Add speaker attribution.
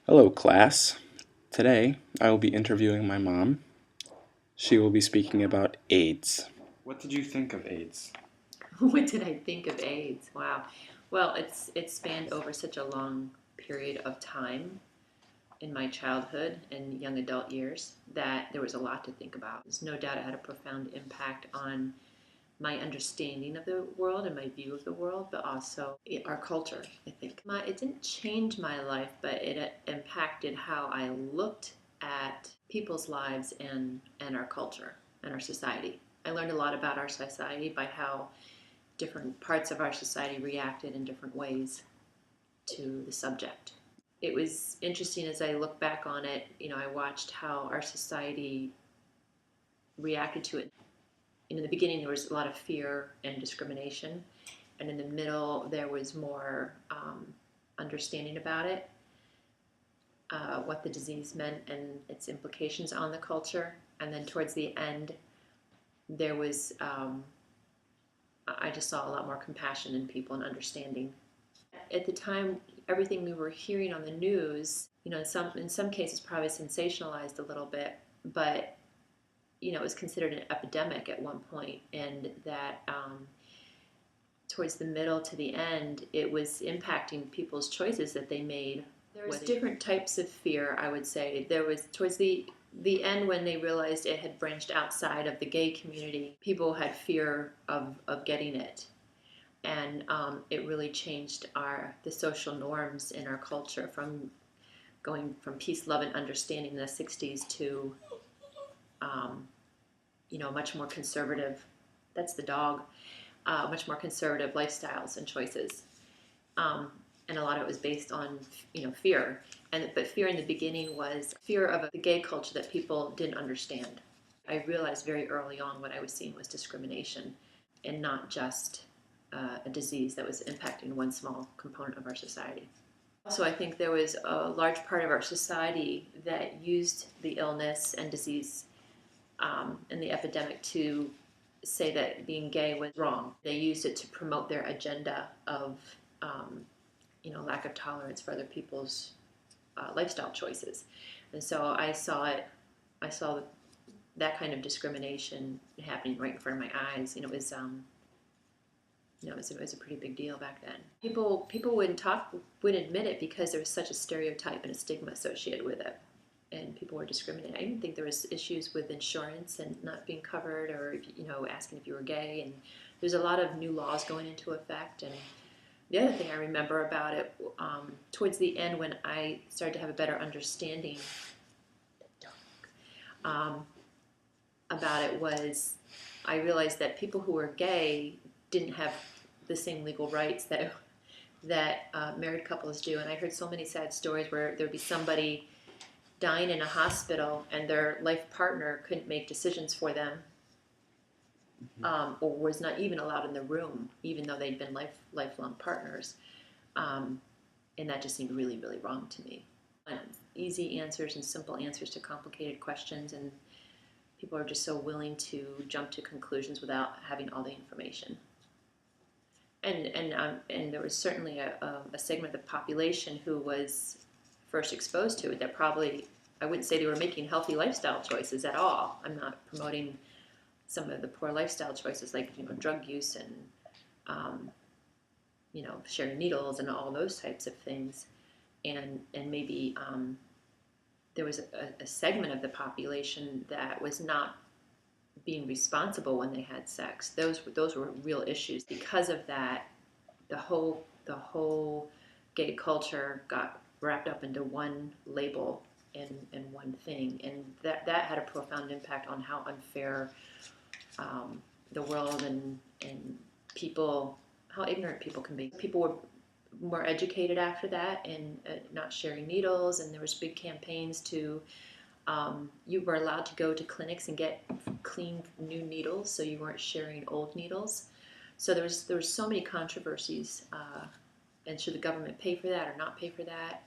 Speaker 1: Hello, class. Today I will be interviewing my mom. She will be speaking about AIDS. What did you think of AIDS?
Speaker 2: What did I think of AIDS? Wow. Well, it's spanned over such a long period of time in my childhood and young adult years that there was a lot to think about. There's no doubt it had a profound impact on my understanding of the world and my view of the world, but also our culture, I think. It didn't change my life, but it impacted how I looked at people's lives and our culture and our society. I learned a lot about our society by how different parts of our society reacted in different ways to the subject. It was interesting as I look back on it, I watched how our society reacted to it. In the beginning, there was a lot of fear and discrimination, and in the middle, there was more understanding about it, what the disease meant and its implications on the culture. And then towards the end, there was, I just saw a lot more compassion in people and understanding. At the time, everything we were hearing on the news, in some cases probably sensationalized a little bit, but it was considered an epidemic at one point, and that towards the middle to the end, it was impacting people's choices that they made. There was different types of fear, I would say. There was towards the end when they realized it had branched outside of the gay community, people had fear of getting it. And it really changed the social norms in our culture from going from peace, love, and understanding in the 60s to um, much more conservative. That's the dog. Much more conservative lifestyles and choices. And a lot of it was based on fear. But fear in the beginning was fear of the gay culture that people didn't understand. I realized very early on what I was seeing was discrimination, and not just a disease that was impacting one small component of our society. Also, I think there was a large part of our society that used the illness and disease and the epidemic to say that being gay was wrong. They used it to promote their agenda of, lack of tolerance for other people's lifestyle choices. And so I saw that kind of discrimination happening right in front of my eyes. It was a pretty big deal back then. People wouldn't admit it because there was such a stereotype and a stigma associated with it, and people were discriminated. I didn't think there was issues with insurance and not being covered, or asking if you were gay. And there's a lot of new laws going into effect. And the other thing I remember about it, towards the end, when I started to have a better understanding um, about it, was I realized that people who were gay didn't have the same legal rights that married couples do. And I heard so many sad stories where there'd be somebody dying in a hospital and their life partner couldn't make decisions for them, or was not even allowed in the room, even though they'd been lifelong partners. And that just seemed really, really wrong to me. And easy answers and simple answers to complicated questions, and people are just so willing to jump to conclusions without having all the information. And there was certainly a segment of the population who was first exposed to it that probably, I wouldn't say they were making healthy lifestyle choices at all. I'm not promoting some of the poor lifestyle choices like drug use and sharing needles and all those types of things. And maybe there was a segment of the population that was not being responsible when they had sex. Those were real issues. Because of that, the whole gay culture got wrapped up into one label and one thing, and that had a profound impact on how unfair the world and people, how ignorant people can be. People were more educated after that, and not sharing needles, and there was big campaigns to you were allowed to go to clinics and get clean new needles, so you weren't sharing old needles. So there was so many controversies, and should the government pay for that or not pay for that?